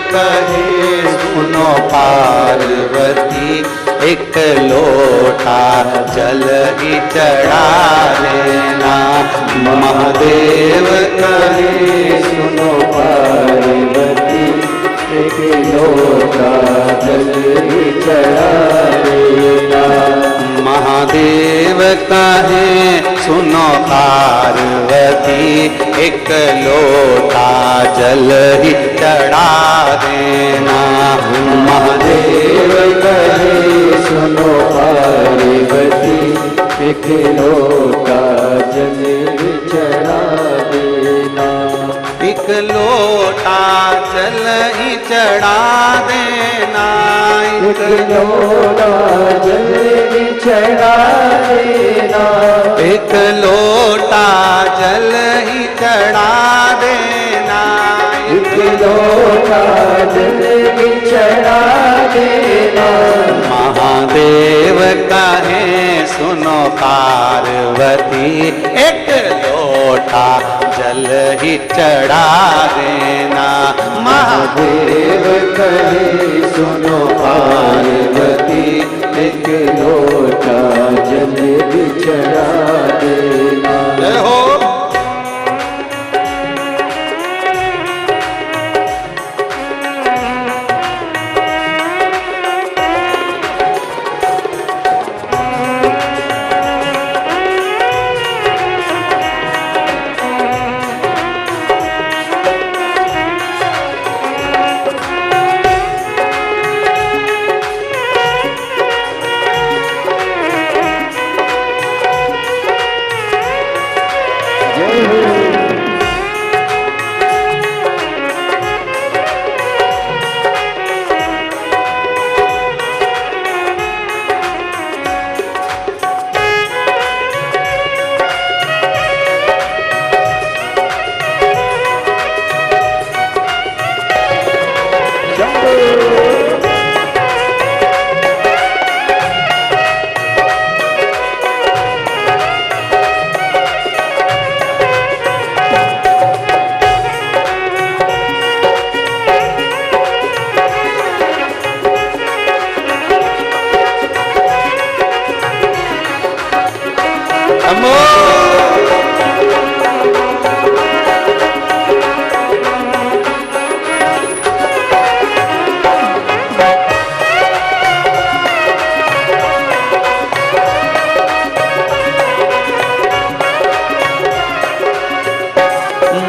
कहे सुनो पार्वती, एक लोटा जल ही चढ़ा देना। महादेव कहे सुनो पार्वती, एक लोटा जल ही चढ़ा देना। महादेव कहे सुनो पार्वती, एक लोटा जल ही चढ़ा देना। महादेव कहे सुनो पार्वती, एक लोटा जल ही चढ़ा देना। एक लोटा जल ही चढ़ा देना। एक लोटा जल ही चढ़ा देना। एक लोटा जल ही चढ़ा देना। एक लोटा जल ही चढ़ा देना। महादेव कहे सुनो पार्वती, एक लोटा जल ही चढ़ा देना। महादेव कहे सुनो पार्वती, एक लोटा जल ही चढ़ा देना। जय हो।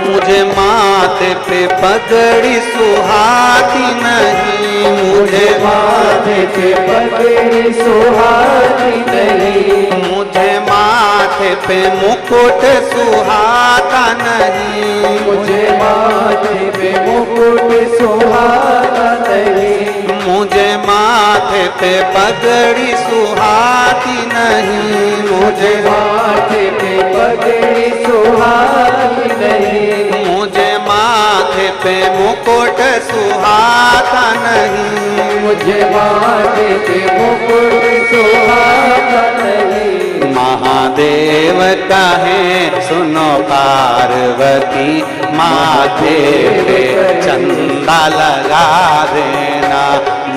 मुझे माथे पे पगड़ी सुहाती नहीं। मुझे माथे पे पगड़ी सुहाती नहीं। मुझे माथे पे मुकुट सुहाता नहीं। मुझे माथे पे मुकुट सुहाता नहीं। मुझे माथे पे पगड़ी सुहाती नहीं। मुझे माथे पे पगड़ी सुहाती नहीं। मुझे माथे पे मुकुट सुहाता नहीं। मुझे माथे पे मुकुट सुहाता नहीं। महादेव कहे सुनो पार्वती, माथे पे चंदा लगा देना।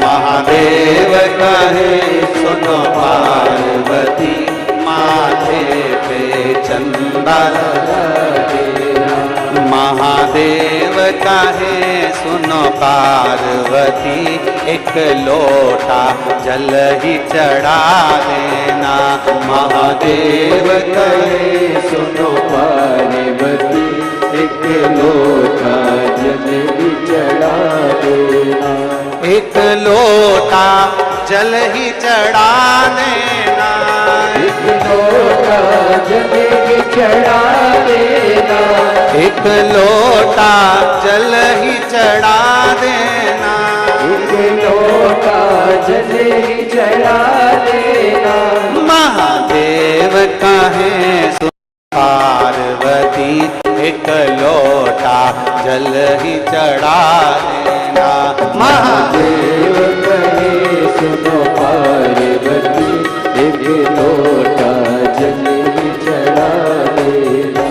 महादेव कहे सुनो पार्वती, माथे पे चंदा लगा देना। महादेव कहे सुनो पार्वती, एक लोटा जल ही चढ़ा देना। महादेव कहे सुनो पार्वती, एक लोटा जल ही चढ़ा देना। एक लोटा जल ही चढ़ा देना। एक लोटा जल ही चढ़ा देना। एक लोटा जल ही चढ़ा देना। एक लोटा जल ही चढ़ा देना। महादेव कहे पार्वती, एक लोटा जल ही चढ़ा देना। महादेव कहे सुनो पार्वती, एक लोटा जल ही चढ़ा देना।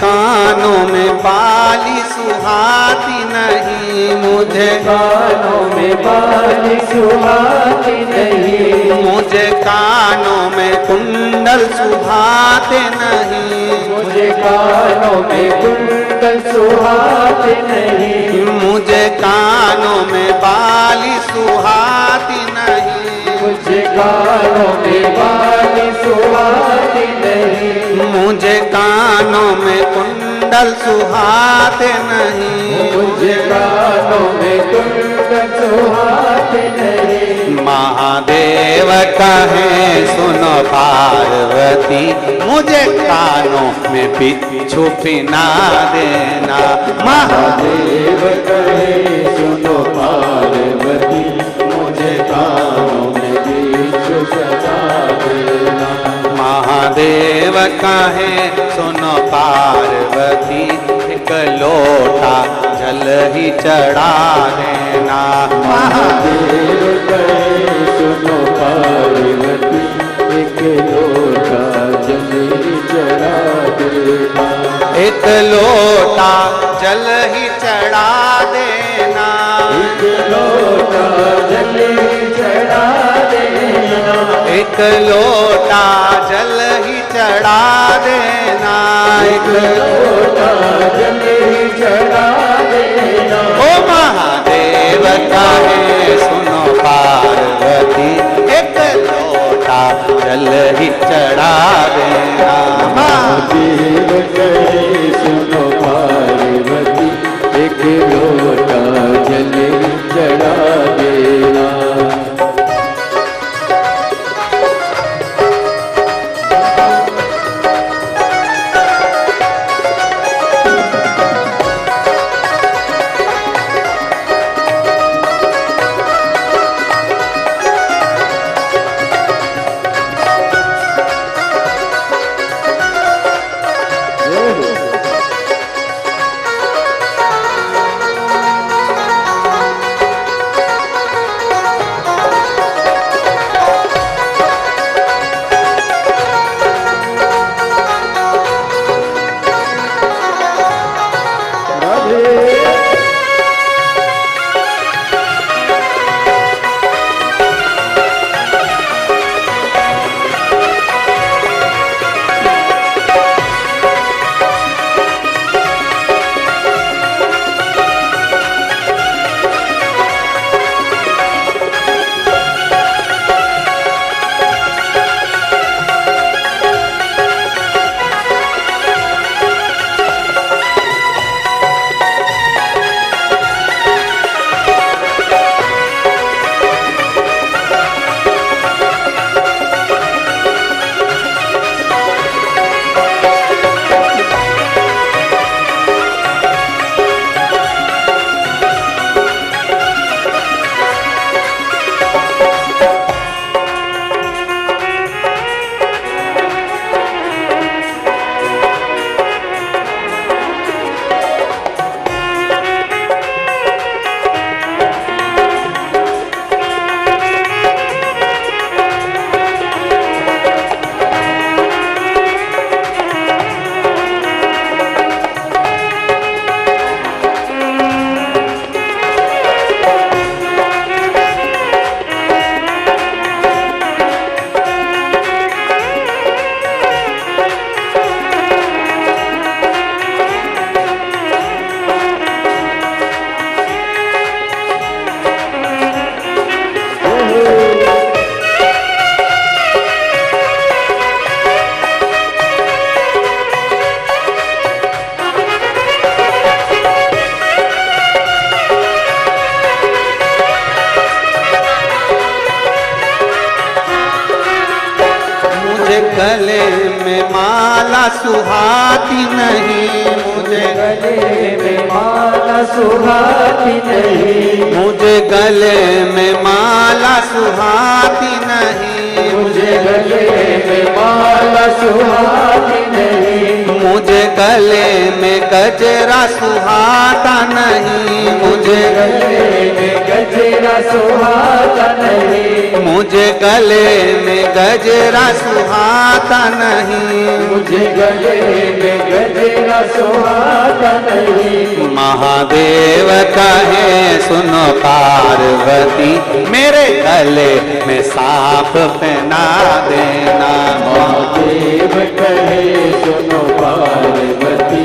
कानों में बाली सुहाती नहीं, मुझे कानों में बाली सुहाती नहीं, मुझे कानों में कुंडल सुहाते नहीं, मुझे कानों में कुंडल सुहाते नहीं, मुझे कानों में बाली सुहाती नहीं, मुझे कानों में बाली सुहाती नहीं, मुझे कानों में कुंडल सुहाते नहीं, मुझे कानों में कुंडल सुहाते नहीं। महादेव कहे सुनो पार्वती, मुझे कानों में बिच्छू पिना देना। महादेव कहे सुनो पार्वती, मुझे कानों में बिच्छू सजा देना। महादेव कहे सुनो पार्वती, एक लोटा जल ही चढ़ा देना। महादेव कहे सुनो पार्वती, एक लोटा जल ही चढ़ा देना। एक लोटा जल ही चढ़ा देना, एक लोटा जल ही चढ़ा देना, एक लोटा जल ही चढ़ा देना, एक लोटा जल ही चढ़ा देना। ओ महादेव कहे सुनो पार्वती, एक लोटा जल ही चढ़ा देना। महादेव कहे सुनो पार्वती, एक लोटा जल ही चढ़ा देना। गले में माला सुहाती नहीं, मुझे गले में माला सुहाती नहीं, मुझे गले में माला सुहाती नहीं, मुझे गले में माला सुहाती नहीं, मुझे गले में गजरा सुहाता नहीं, मुझे गले में गजरा सुहाता नहीं, मुझे गले में गजरा सुहाता नहीं, मुझे गले में गजरा सुहाता नहीं। महादेव कहे सुनो पार्वती मेरे गले में सांप पहना देना। महादेव कहे सुनो पार्वती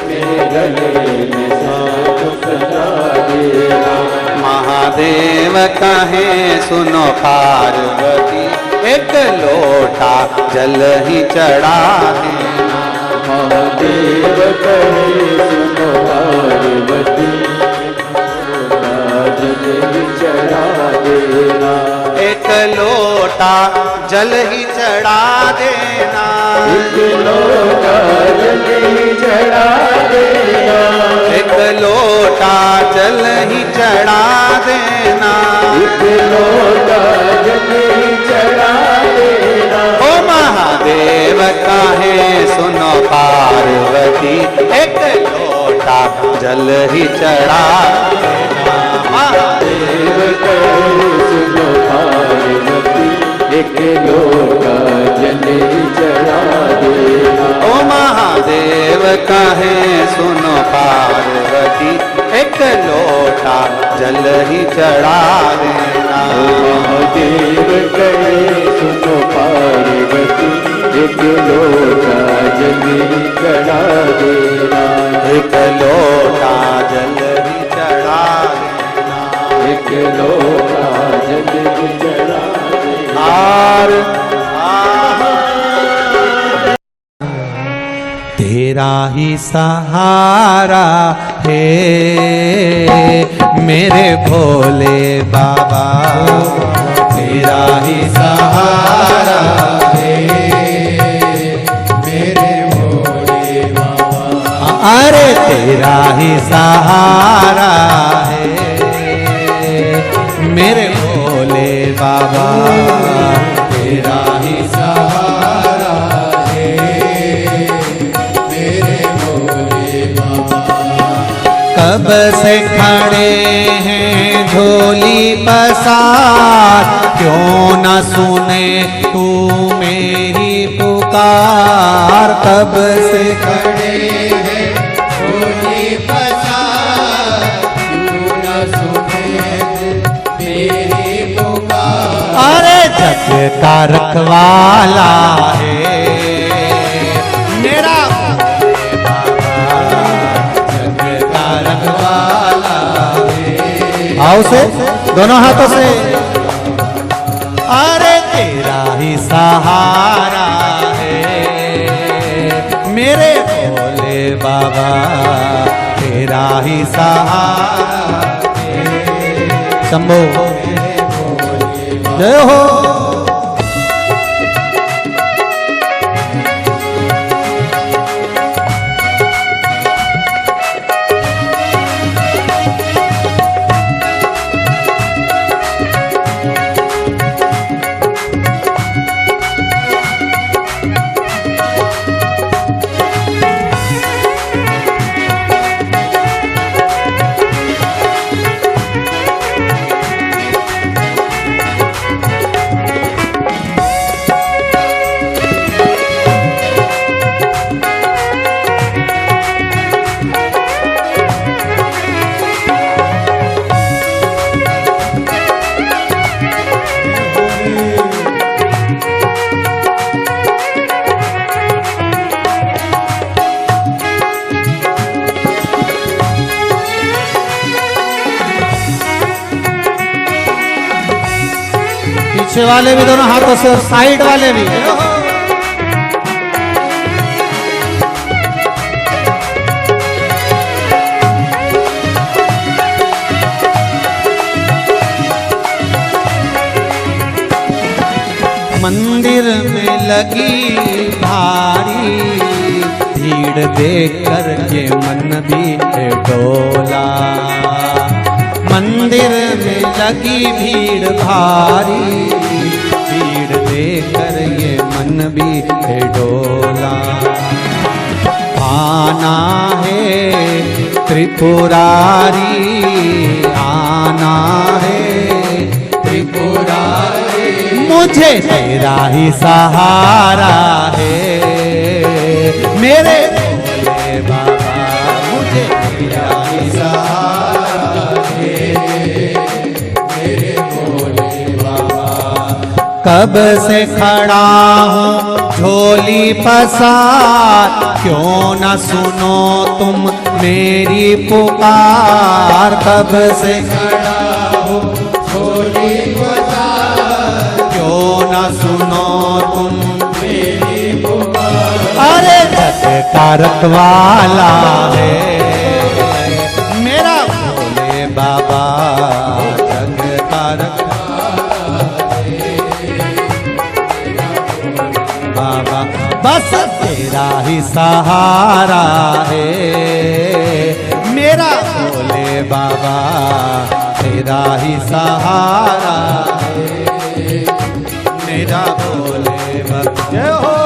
मेरे गले में सांप पहना देना। महादेव कहे सुनो पार्वती एक लोटा जल ही चढ़ा देना। महादेव कहे सुनो पार्वती जल चढ़ा देना। एक लोटा जल ही चढ़ा देना। एक लोटा जल ही चढ़ा देना। एक लोटा जल ही चढ़ा देना। एक लोटा जल ही चढ़ा देना। ओ महादेव कहे सुनो पार्वती एक लोटा जल ही चढ़ा देना। महादेव कहे सुनो पार्वती एक लोटा जल ही चढ़ा देना। ओ महादेव कहे सुनो पार्वती एक लोटा जल ही चढ़ा देना। महादेव कहे सुनो पार्वती एक लोटा जल ही चढ़ा देना। एक लोटा जल ही चढ़ा देना। एक लोटा जल ही चढ़ा देना। और तेरा ही सहारा है मेरे भोले बाबा, तेरा ही सहारा है मेरे भोले बाबा। अरे तेरा ही सहारा है मेरे भोले बाबा, तेरा ही सहारा है मेरे भोले बाबा। कब से खड़े हैं झोली पसार, क्यों न सुने तू मेरी पुकार। कब से खड़े हैं झोली पसार, क्यों न सुने मेरी पुकार। अरे जग का रखवाला है मेरा भोले बाबा, जग का रखवाला है। आओ से दोनों हाथों से। अरे तेरा ही सहारा है मेरे भोले बाबा, तेरा ही सहारा है। शंभो जय हो। पीछे वाले भी दोनों हाथों से और साइड वाले भी। मंदिर में लगी भारी भीड़ देखकर ये मन भी है डोला। मंदिर में लगी भीड़ भारी, भीड़ देखकर ये मन भी है डोला। आना है त्रिपुरारी, आना है मुझे तेरा ही सहारा है मेरे भोले बाबा, मुझे तेरा ही सहारा है मेरे भोले बाबा। कब से खड़ा हूँ झोली पसार, क्यों न सुनो तुम मेरी पुकार। कब से खड़ा हूँ झोली पसार, क्यों न सुनो तुम मेरी पुकार। अरे जग का रखवाला है मेरा भोले बाबा, जग का रखवाला बाबा, बस तेरा ही सहारा है मेरा भोले बाबा, तेरा ही सहारा है मेरा भोले बाबा। जय हो।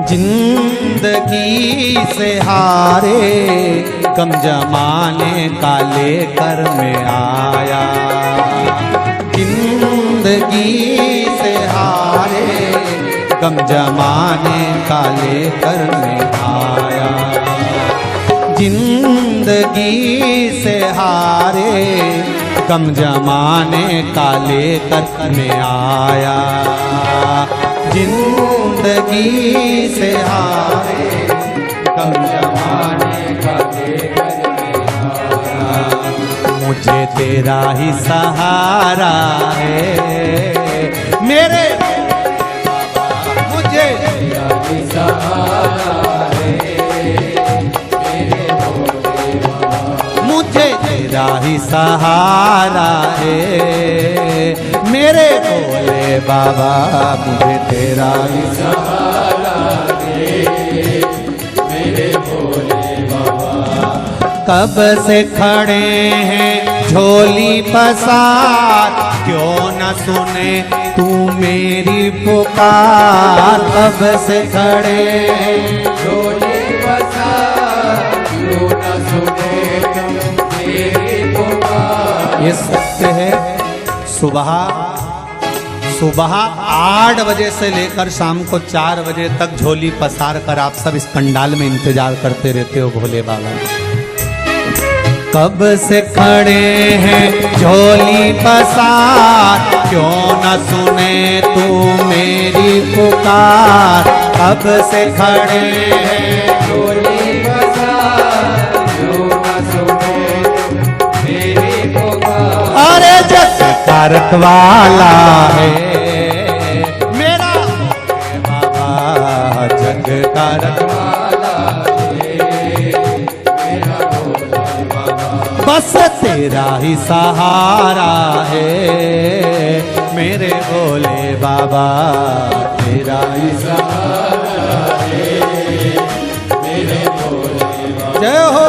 जिंदगी से हारे कम जमाने का लेकर मैं आया, जिंदगी से हारे कम जमाने का लेकर मैं आया। जिंदगी से हारे कम जमाने का लेकर मैं आया, जिंदगी से हारे कम जमाने का लेकर मैं आया। मुझे तेरा ही सहारा है मेरे बाबा, मुझे तेरा ही सहारा है मेरे भोले बाबा, मुझे तेरा ही सहारा है मेरे भोले बाबा, मुझे तेरा ही सहारा है मेरे भोले बाबा। कब से खड़े हैं झोली पसार, क्यों न सुने तू मेरी पुकार। कब से खड़े हैं झोली पसार, क्यों न सुने तुम मेरी पुकार। ये सत्य है। सुबह 8 बजे से लेकर शाम को 4 बजे तक झोली पसार कर आप सब इस पंडाल में इंतजार करते रहते हो भोले बाबा। कब से खड़े हैं झोली पसार, क्यों न सुने तू मेरी पुकार। कब से खड़े हैं झोली पसार, क्यों न सुने तू मेरी पुकार। अरे जग का रखवाला है मेरा बाबा, जग का रखवाला है मेरा बाबा, बस तेरा ही सहारा है मेरे भोले बाबा, तेरा ही सहारा है जय हो।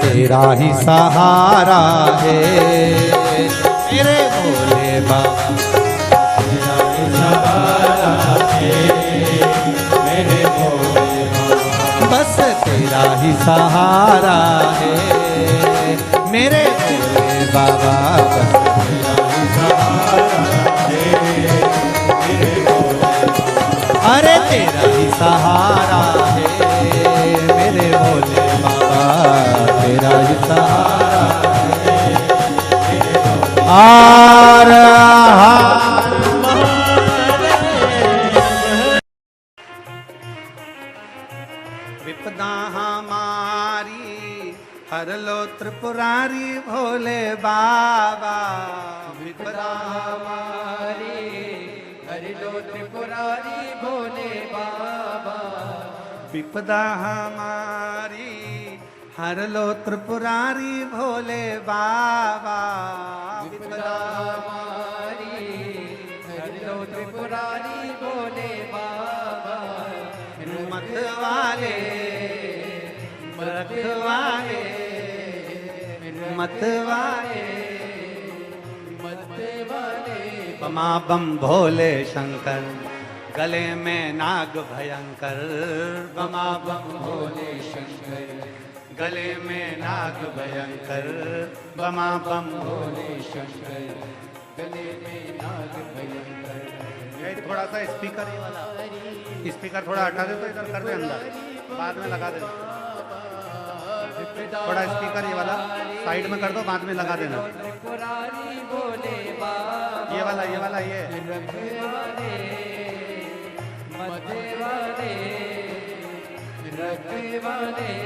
तेरा ही सहारा है मेरे भोले बाबा, तेरा ही सहारा है मेरे भोले बाबा, बस तेरा ही सहारा है मेरे भोले बाबा, बस तेरा ही सहारा है मेरे भोले बाबा, अरे तेरा ही सहारा है मेरे भोले बाबा, तेरा ही सहारा है मेरे भोले विपदा हमारी हर लो त्रिपुरारी भोले बाबा, विपदा हमारी हर लो त्रिपुरारी भोले बाबा, विपदा हमारी हर लो त्रिपुरारी भोले बाबा, विपदा हमारी हर लो त्रिपुरारी भोले बाबा, मत वाले मत वाले मत वाले मत वाले बमा बम भोले शंकर, गले में नाग भयंकर, बमा बम भोले शंकर, गले में नाग भयंकर, बमा बम भोले शंकर, गले में नाग भयंकर। ये थोड़ा सा स्पीकर ये वाला स्पीकर थोड़ा हटा दे तो इधर कर दे अंदर, बाद में लगा देना। थोड़ा स्पीकर ये वाला साइड में कर दो, बाद में लगा देना। ये वाला ये वाला ये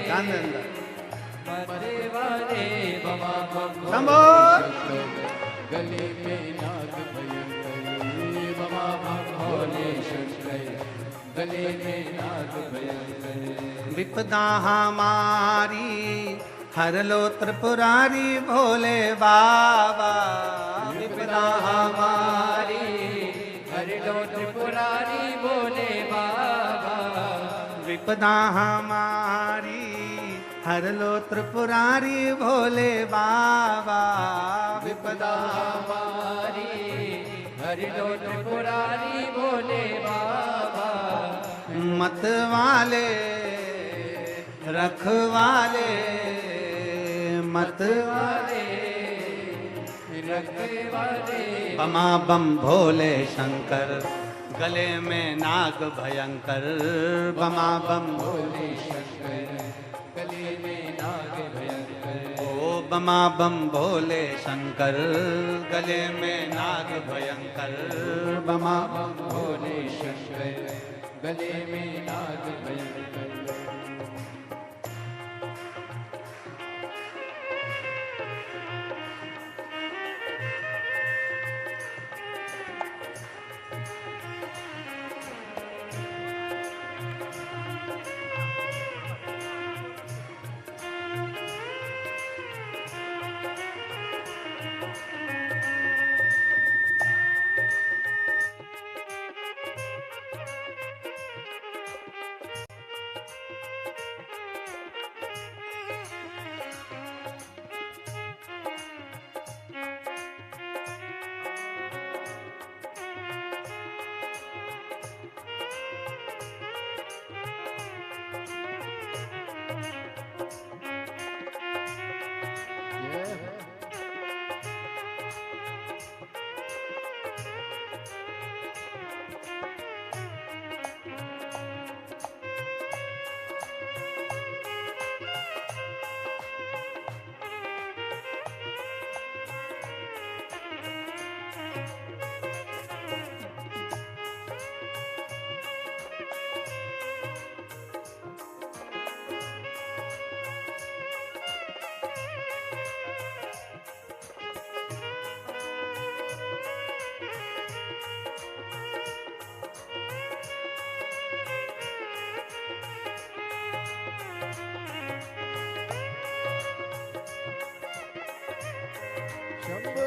ध्यान दे अंदर। शंभो गले में नाग भयंकर, बमा बम भोले शंकर, गले में नाग भयंकर। विपदा हमारी हर लो त्रिपुरारी भोले बाबा, विपदा हमारी हर लो त्रिपुरारी भोले बाबा, विपदा हमारी हर लो त्रिपुरारी भोले बाबा, विपदा हमारी हर लो त्रिपुरारी भोले बाबा, मत वाले रखवाले मत वाले रखवाले बमा बम भोले शंकर, गले में नाग भयंकर, बमा बम भोले शंकर, गले में नाग भयंकर। ओ बमा बम भोले शंकर, गले में नाग भयंकर, बमा बम भोले शंकर, गले में नाग भयंकर। शंभो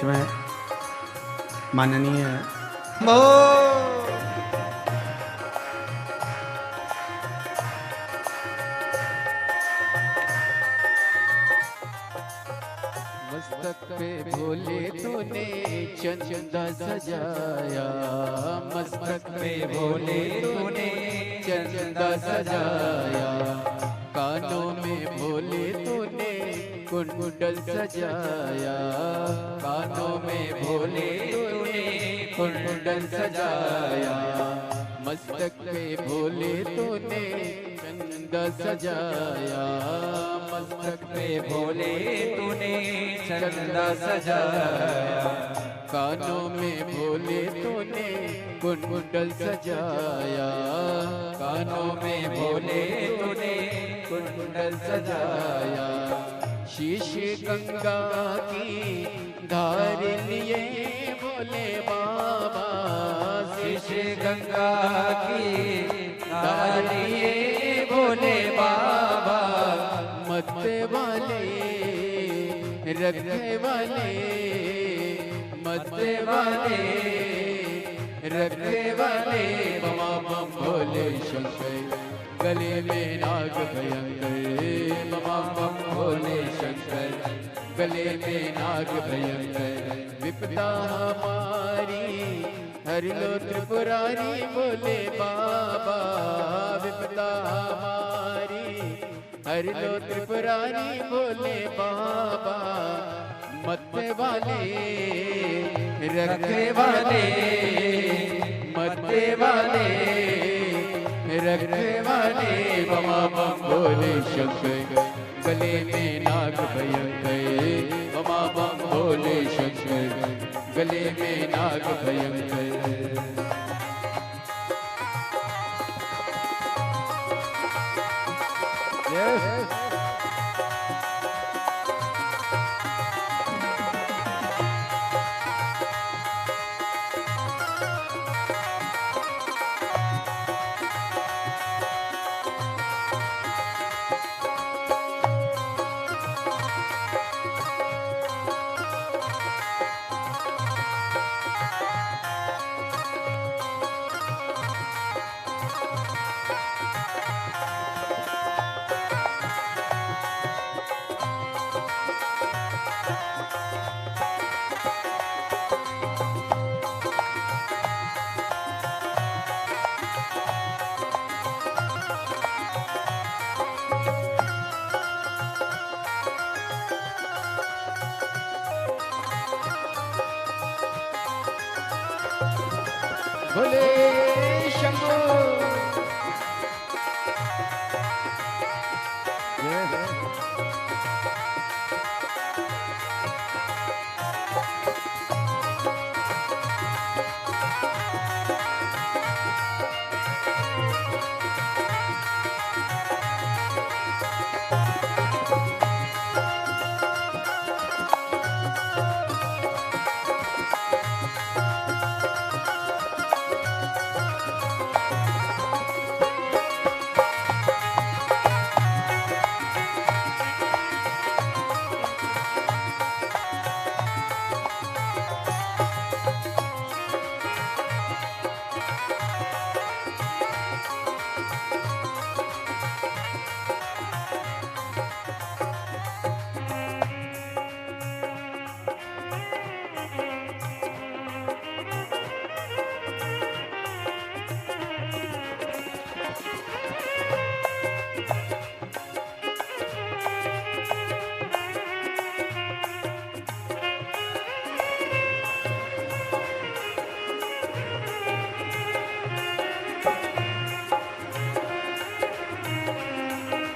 में माननीय मस्तक पे भोले तूने चंदा सजाया, मस्तक पे भोले तूने चंदा सजाया, कानों में भोले तूने कुंडल सजाया, कानों में भोले तूने कुंडल सजाया, मस्तक पे भोले तूने चंदा सजाया, मस्तक पे भोले तूने चंदा सजाया, कानों में भोले तूने कुंडल सजाया, कानों में भोले तूने कुंडल सजाया, शीश गंगा की धार लिए भोले बाबा, शीश गंगा की धार लिए भोले बाबा, मत्ते वाले रखने वाले, मत्ते वाले रखने वाले, बमा बम भोले शंकर, गले में नाग भयंकर, बमा बम भोले शंकर, गले में नाग भयंकर, विपदा हमारी हर लो त्रिपुरारी भोले बाबा, विपदा हमारी हर लो त्रिपुरारी भोले बाबा, मत्ते वाले रखने वाले, मत्ते वाले रखने वाले, बमा बम भोले शंकर, गले में नाग भयंकर, बमा बम भोले शंकर, गले में नाग भयंकर। भोले शंभो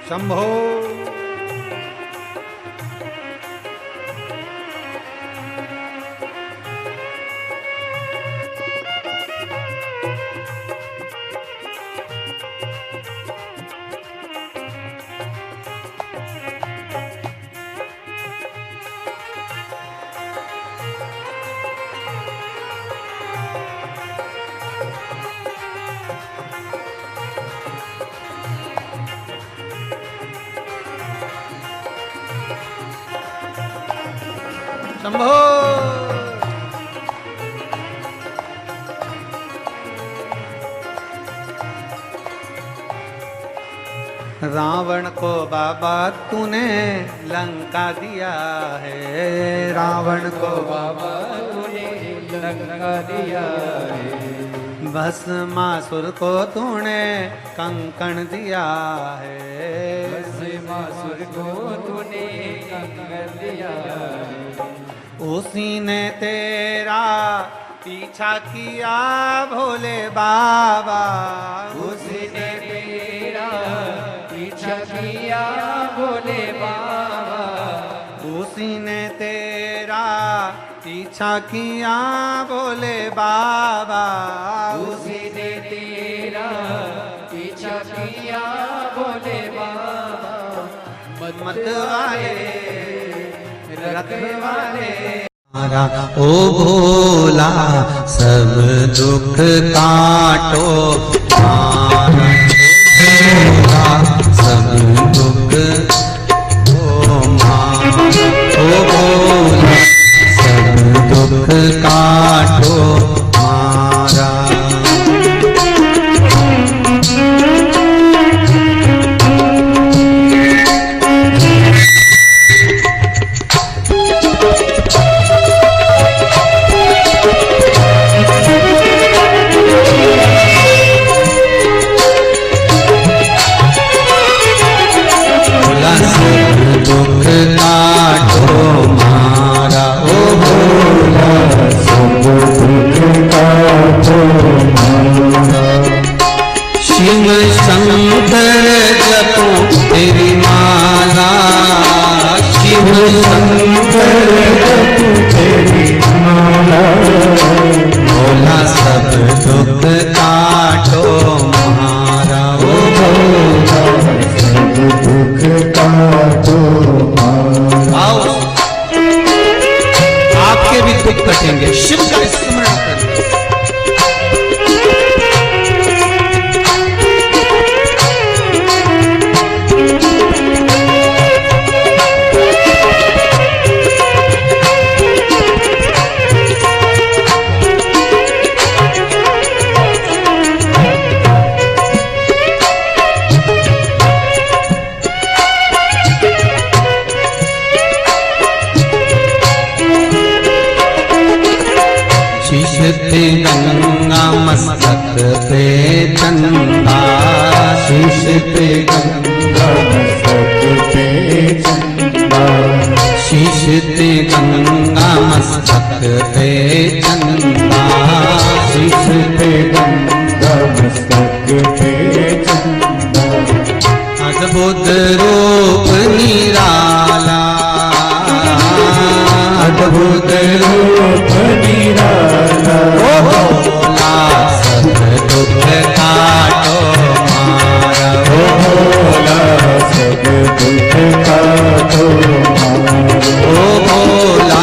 शंभो। शंभो। रावण को बाबा तूने लंका दिया है, रावण को बाबा तूने लंका दिया है, भस्मासुर को तूने कंकण दिया है, भस्मासुर को तूने कंकण दिया है, उसी ने तेरा पीछा किया भोले बाबा, उसी ने तेरा पीछा किया भोले बाबा, उसी ने तेरा पीछा किया भोले बाबा, उसी ने तेरा पीछा किया भोले बाबा, मत वाले रथ वाले ओ भोला सब दुख काटो मारा, भोला सब दुख ओ मारा, ओ भोला सब दुख काटो मारा। दुख काटो मारा, ओ भोला सब दुख काटो मारा। शिव शंकर जपो तेरी माला, शिव शंकर जपो तेरी माला, भोला सब दुख काटो मारा, ओ भोला सब दुख काटो मारा। आओ आपके भी दुख कटेंगे, शिव का स्मरण करें। पे गंगा मस्तक पे चंदा, शीश पे गंगा मस्तक पे चंदा, शीश पे गंगा मस्तक पे चंदा, शीश पे गंगा मस्तक पे चंदा। अद्भुत रूप निराला, अद्भुत रूप निराला, ओ भोला सब दुख काटो मारा, ओ भोला सब दुख काटो मारा, ओ भोला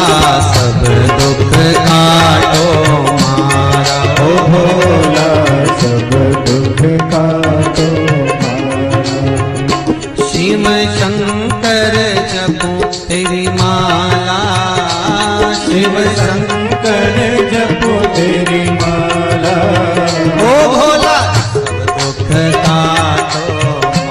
सब दुख काटो मारा, ओ भोला सब दुख काटो मारा। शिव शंकर जपो तेरी माला, शिव शंकर जपो तेरी माला, ओ भोला सब दुख काटो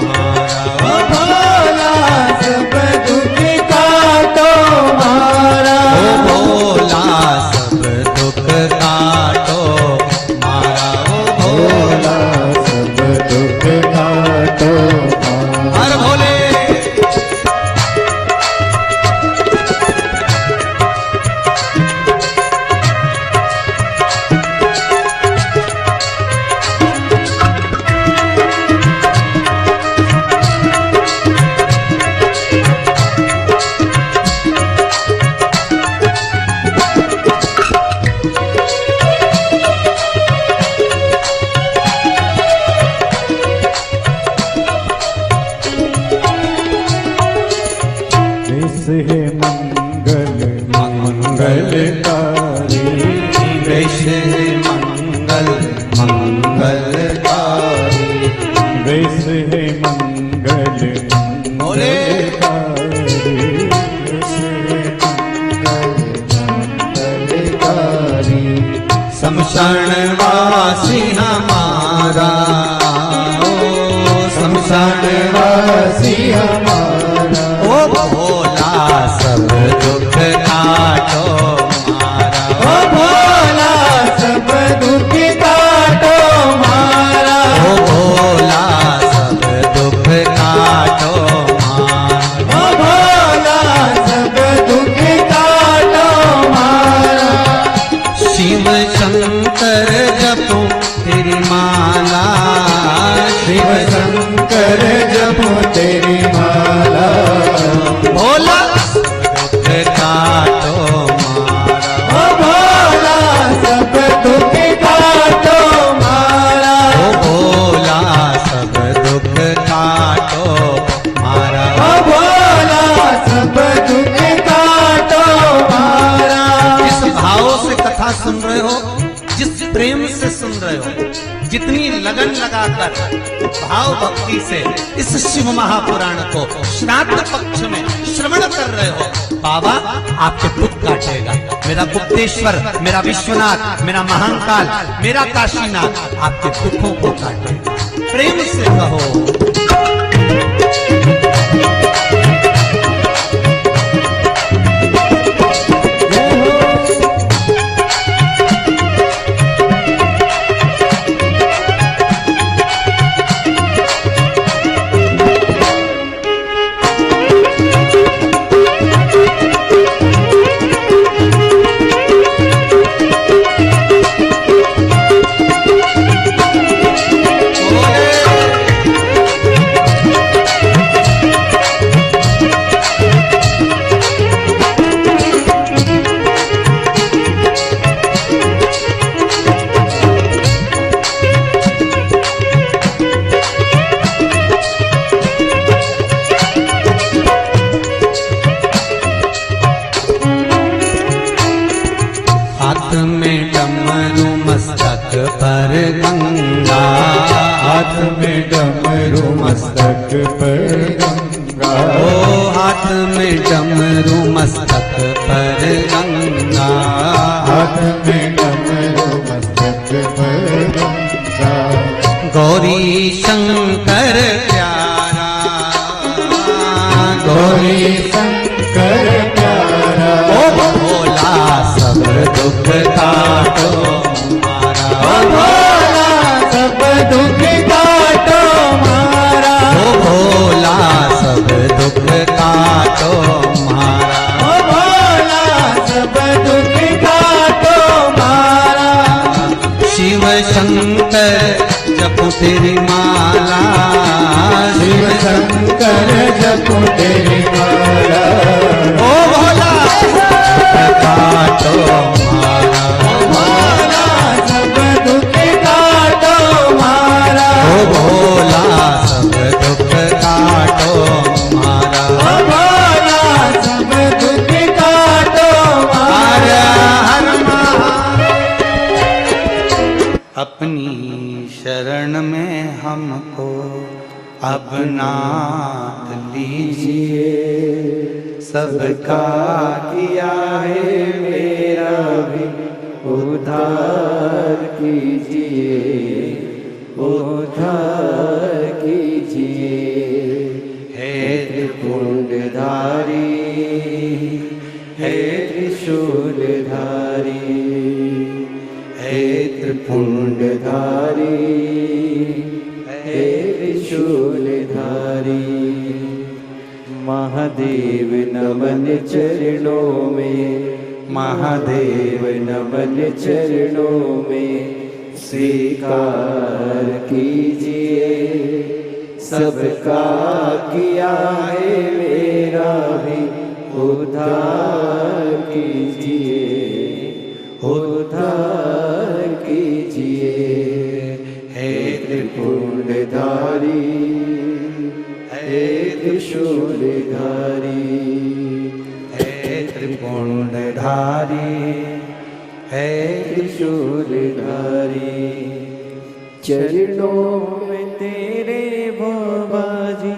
मारा, ओ भोला सब दुख काटो मारा, ओ भोला सब दुख काटो मारा, ओ भोला सब दुख काटो मारा। हर भोले है मंगल मंगलकारी, वेश है मंगल मंगलकारी, वेश है मंगल बोले। मंगलकारी। शमशानवासी हमारा, ओ शमशानवासी हमारा, ओ भोला सब दुख काटो मारा, ओ भोला सब दुख काटो मारा, ओ भोला सब दुख काटो मारा, ओ भोला सब दुख काटो मारा। शिव शंकर जपो तेरी माला, शिव शंकर जपो तेरी माला, भोला दुख काटो मारा, ओ भोला सब दुख काटो मारा, ओ भोला सब दुख काटो मारा, ओ भोला सब दुख काटो मारा। जिस भाव से कथा सुन रहे हो, जिस प्रेम से सुन रहे हो, जितनी लगन लगाकर भाव भक्ति से इस शिव महापुराण को श्राद्ध पक्ष में श्रवण कर रहे हो, बाबा आपके दुख काटेगा। मेरा गुप्तेश्वर, मेरा विश्वनाथ, मेरा महाकाल, मेरा काशीनाथ आपके दुखों को काटेगा। प्रेम से कहो। हाथ में डमरू मस्तक पर गंगा, हाथ में डमरू मस्तक पर गंगा, ओ हाथ में डमरू मस्तक पर गंगा, हाथ में डमरू मस्तक पर गंगा। गौरी शंकर प्यारा, गौरी शंकर प्यारा, ओ भोला सब दुख काटो मारा, ओ भोला सब दुख काटो मारा, ओ भोला सब दुख काटो मारा, ओ भोला सब दुख काटो मारा। शिव शंकर जपो तेरी माला, शिव शंकर जपो तेरी माला, ओ भोला काटो मारा, ओ भोला सब दुख काटो मारा, ओ भोला सब दुख काटो मारा, ओ भोला सब दुख काटो हर मारा। हर महादेव। अपनी शरण में हमको अब नाथ लीजिए, सबका किया है मेरा भी उद्धार कीजिए, उद्धार कीजिए। हे त्रिपुंडधारी, हे त्रिशूलधारी, हे त्रिपुंडधारी, हे त्रिशूलधारी। महादेव नमन चरणों में, महादेव नमन चरणों में, स्वीकार कीजिए, सबका किया है मेरा भी उद्धार कीजिए, उद्धार कीजिए। हे त्रिपुंडधारी, हे त्रिशूलधारी, त्रिपुंडधारी है त्रिशूलधारी। चरणों में तेरे बाबा जी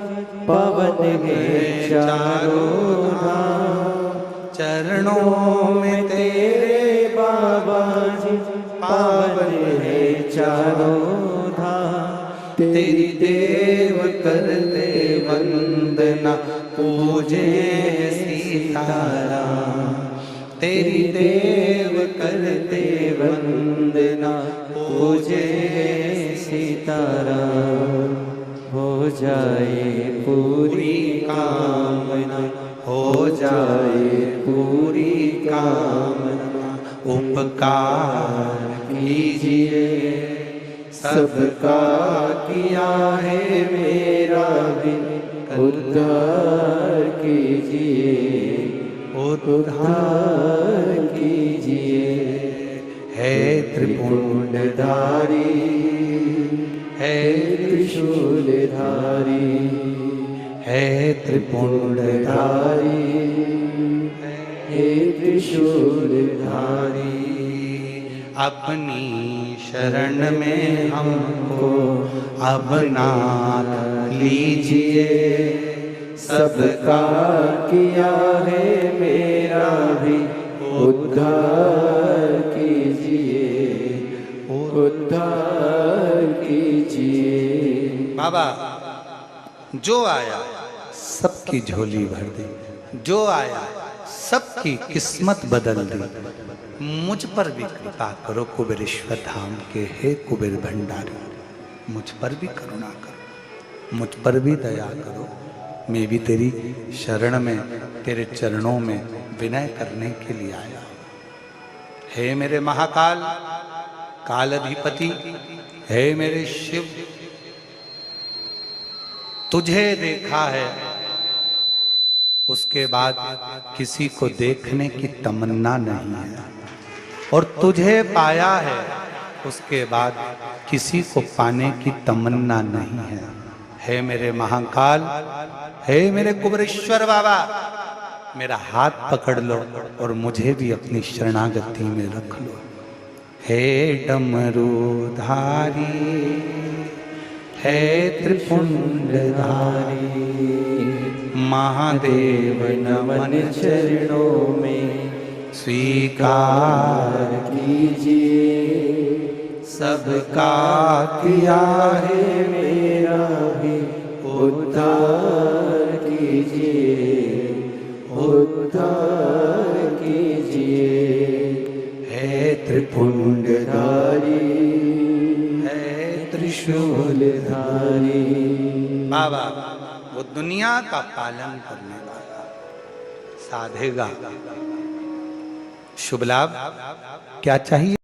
पावन है चारों धाम। चरणों में तेरे बाबा जी पावन है चारों धाम। तेरी देव करते वंदना पूजे सीताराम। तेरी देव करते वंदना पूजे सीताराम। हो जाए पूरी कामना, हो जाए पूरी कामना। उपकार कीजिए सबका किया है मेरा भी उद्धार कीजिए, उद्धार कीजिए। है त्रिपुंडधारी है त्रिशूलधारी है त्रिपुंडधारी है त्रिशूलधारी। अपनी शरण में हमको अब ना लीजिए। सबका किया है मेरा भी उद्धार कीजिए, उद्धार कीजिए। बाबा जो आया सबकी झोली भर दी, जो आया सबकी किस्मत बदल दी। मुझ पर भी कृपा करो कुबेरेश्वर धाम के हे कुबेर भंडारी। मुझ पर भी करुणा करो, मुझ पर भी दया करो। मैं भी तेरी शरण में, तेरे चरणों में विनय करने के लिए आया हूं। हे मेरे महाकाल, काल अधिपति, हे मेरे शिव, तुझे देखा है उसके बाद किसी को देखने की तमन्ना नहीं है, और तुझे पाया है उसके बाद किसी को पाने की तमन्ना नहीं है। हे मेरे महाकाल, हे मेरे कुबेरेश्वर बाबा, मेरा हाथ पकड़ लो और मुझे भी अपनी शरणागति में रख लो। हे डमरूधारी है त्रिपुंडधारी। महादेव नमन चरणों में स्वीकार कीजिए। सबका किया है मेरा भी उद्धार कीजिए, उद्धार कीजिए। है त्रिपुंडधारी है त्रिशूलधारी। बाबा वो दुनिया का पालन करने वाला साधेगा। शुभ लाभ क्या चाहिए?